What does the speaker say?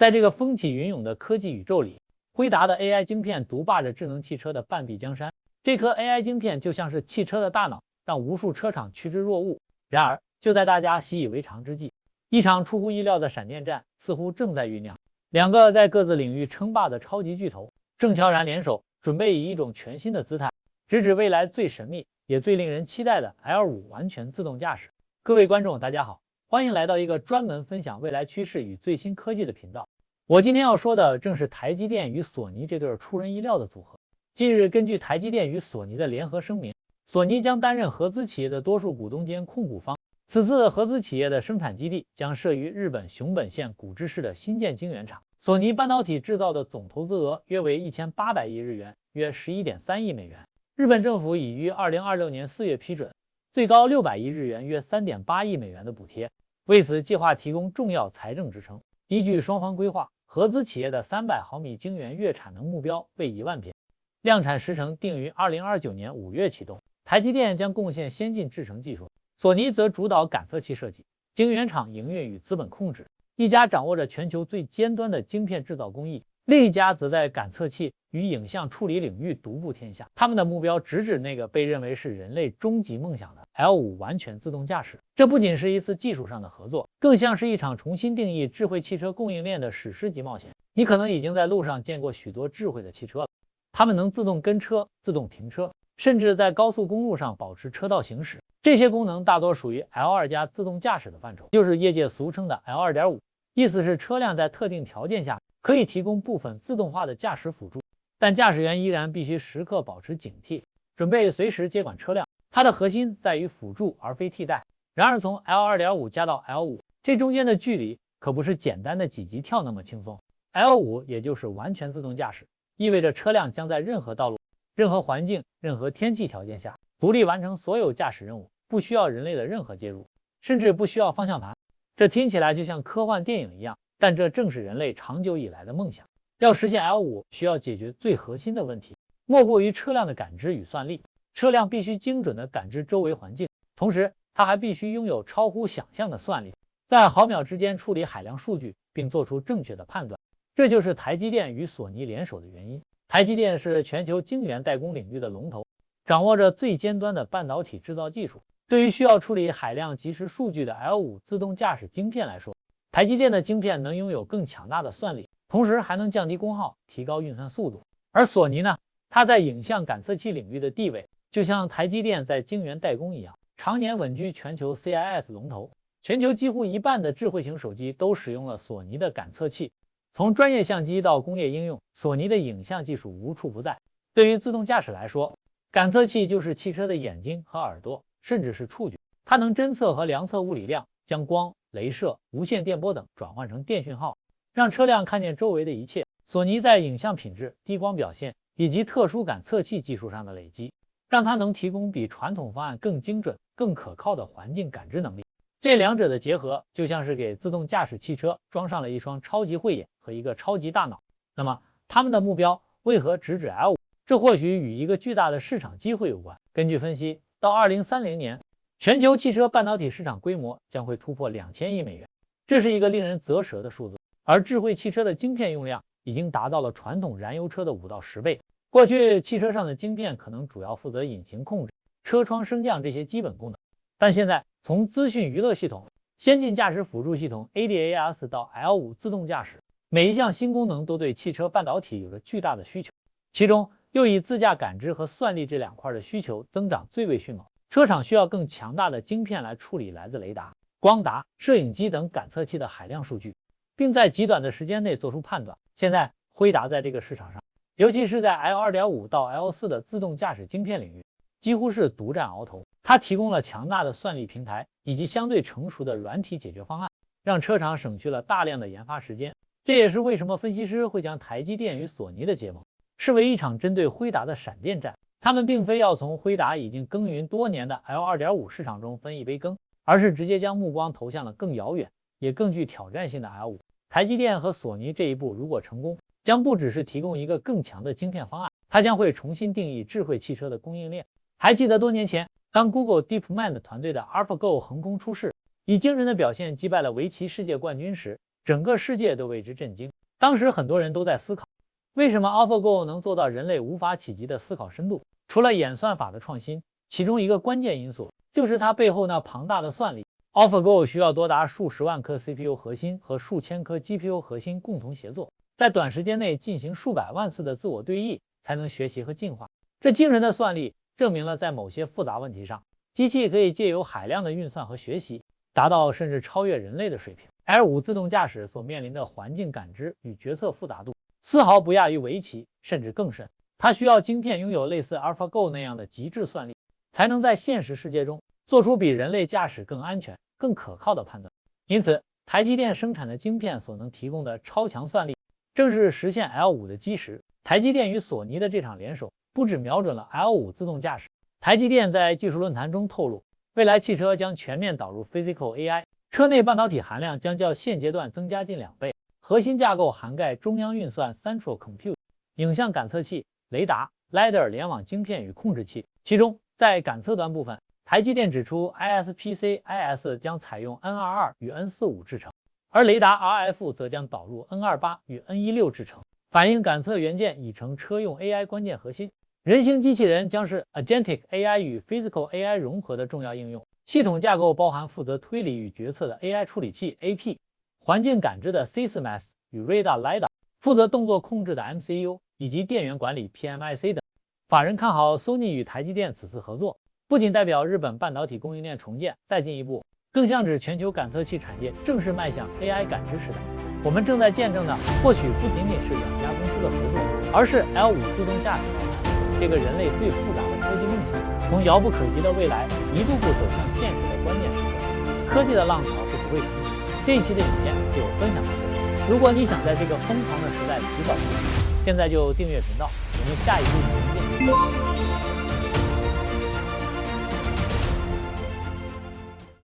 在这个风起云涌的科技宇宙里，辉达的 AI 晶片独霸着智能汽车的半壁江山。这颗 AI 晶片就像是汽车的大脑，让无数车厂趋之若鹜。然而，就在大家习以为常之际，一场出乎意料的闪电战似乎正在酝酿。两个在各自领域称霸的超级巨头正悄然联手，准备以一种全新的姿态，直指未来最神秘也最令人期待的 L5 完全自动驾驶。各位观众，大家好，欢迎来到一个专门分享未来趋势与最新科技的频道。我今天要说的正是台积电与索尼这对出人意料的组合。近日，根据台积电与索尼的联合声明，索尼将担任合资企业的多数股东兼控股方。此次合资企业的生产基地将设于日本熊本县古芝市的新建晶圆厂。索尼半导体制造的总投资额约为1800亿日元，约11.3亿美元。日本政府已于2026年4月批准最高600亿日元，约3.8亿美元的补贴，为此计划提供重要财政支撑。依据双方规划，合资企业的300毫米晶圆月产能目标为1万片，量产时程定于2029年5月启动。台积电将贡献先进制程技术，索尼则主导感测器设计、晶圆厂营运与资本控制。一家掌握着全球最尖端的晶片制造工艺，另一家则在感测器与影像处理领域独步天下。他们的目标直指那个被认为是人类终极梦想的 L5 完全自动驾驶。这不仅是一次技术上的合作，更像是一场重新定义智慧汽车供应链的史诗级冒险。你可能已经在路上见过许多智慧的汽车了，它们能自动跟车、自动停车，甚至在高速公路上保持车道行驶。这些功能大多属于 L2+ 自动驾驶的范畴，就是业界俗称的 L2.5， 意思是车辆在特定条件下可以提供部分自动化的驾驶辅助，但驾驶员依然必须时刻保持警惕，准备随时接管车辆。它的核心在于辅助而非替代。然而从 L2.5 加到 L5， 这中间的距离可不是简单的几级跳那么轻松。L5 也就是完全自动驾驶，意味着车辆将在任何道路、任何环境、任何天气条件下独立完成所有驾驶任务，不需要人类的任何介入，甚至不需要方向盘。这听起来就像科幻电影一样，但这正是人类长久以来的梦想。要实现 L5， 需要解决最核心的问题，莫过于车辆的感知与算力。车辆必须精准地感知周围环境，同时它还必须拥有超乎想象的算力，在毫秒之间处理海量数据，并做出正确的判断。这就是台积电与索尼联手的原因。台积电是全球晶圆代工领域的龙头，掌握着最尖端的半导体制造技术。对于需要处理海量即时数据的 L5 自动驾驶晶片来说，台积电的晶片能拥有更强大的算力，同时还能降低功耗，提高运算速度。而索尼呢，它在影像感测器领域的地位就像台积电在晶圆代工一样，常年稳居全球 CIS 龙头。全球几乎一半的智慧型手机都使用了索尼的感测器，从专业相机到工业应用，索尼的影像技术无处不在。对于自动驾驶来说，感测器就是汽车的眼睛和耳朵，甚至是触觉。它能侦测和量测物理量，将光、镭射、无线电波等转换成电讯号，让车辆看见周围的一切。索尼在影像品质、低光表现以及特殊感测器技术上的累积，让它能提供比传统方案更精准、更可靠的环境感知能力。这两者的结合，就像是给自动驾驶汽车装上了一双超级慧眼和一个超级大脑。那么，他们的目标为何直指 L5？ 这或许与一个巨大的市场机会有关。根据分析，到2030年，全球汽车半导体市场规模将会突破2000亿美元，这是一个令人啧舌的数字。而智慧汽车的晶片用量已经达到了传统燃油车的5到10倍。过去汽车上的晶片可能主要负责引擎控制、车窗升降这些基本功能，但现在从资讯娱乐系统、先进驾驶辅助系统 ADAS 到 L5 自动驾驶，每一项新功能都对汽车半导体有着巨大的需求，其中又以自驾感知和算力这两块的需求增长最为迅猛。车厂需要更强大的晶片来处理来自雷达、光达、摄影机等感测器的海量数据，并在极短的时间内做出判断。现在辉达在这个市场上，尤其是在 L2.5 到 L4 的自动驾驶晶片领域，几乎是独占鳌头。它提供了强大的算力平台以及相对成熟的软体解决方案，让车厂省去了大量的研发时间。这也是为什么分析师会将台积电与索尼的结盟视为一场针对辉达的闪电战。他们并非要从辉达已经耕耘多年的 L2.5 市场中分一杯羹，而是直接将目光投向了更遥远也更具挑战性的 L5。台积电和索尼这一步如果成功，将不只是提供一个更强的晶片方案，它将会重新定义智慧汽车的供应链。还记得多年前，当 Google DeepMind 团队的 AlphaGo 横空出世，以惊人的表现击败了围棋世界冠军时，整个世界都为之震惊。当时很多人都在思考，为什么 AlphaGo 能做到人类无法企及的思考深度？除了演算法的创新，其中一个关键因素就是它背后那庞大的算力。AlphaGo 需要多达数十万颗 CPU 核心和数千颗 GPU 核心共同协作，在短时间内进行数百万次的自我对弈，才能学习和进化。这惊人的算力证明了在某些复杂问题上，机器可以借由海量的运算和学习，达到甚至超越人类的水平。L5 自动驾驶所面临的环境感知与决策复杂度，丝毫不亚于围棋，甚至更甚。它需要晶片拥有类似 AlphaGo 那样的极致算力，才能在现实世界中做出比人类驾驶更安全、更可靠的判断。因此，台积电生产的晶片所能提供的超强算力，正是实现 L5 的基石。台积电与索尼的这场联手，不只瞄准了 L5 自动驾驶。台积电在技术论坛中透露，未来汽车将全面导入 Physical AI， 车内半导体含量将较现阶段增加近2倍，核心架构涵盖中央运算 Central Compute、影像感测器、雷达、LiDAR 联网晶片与控制器。其中，在感测端部分，台积电指出 ISPC-IS 将采用 N22 与 N45 制程，而雷达 RF 则将导入 N28 与 N16 制程。反映感测元件已成车用 AI 关键核心。人形机器人将是 Agentic AI 与 Physical AI 融合的重要应用。系统架构包含负责推理与决策的 AI 处理器 AP， 环境感知的 Sysmas 与 Radar LiDAR， 负责动作控制的 MCU 以及电源管理 PMIC 等。法人看好 Sony 与台积电此次合作，不仅代表日本半导体供应链重建再进一步，更像指全球感测器产业正式迈向 AI 感知时代。我们正在见证的，或许不仅仅是2家公司的合作，而是 L5 自动驾驶这个人类最复杂的科技梦想，从遥不可及的未来一步步走向现实的关键时刻。科技的浪潮是不会停止。这一期的影片就分享到这里。如果你想在这个疯狂的时代提早成长，现在就订阅频道，我们下一部影片见。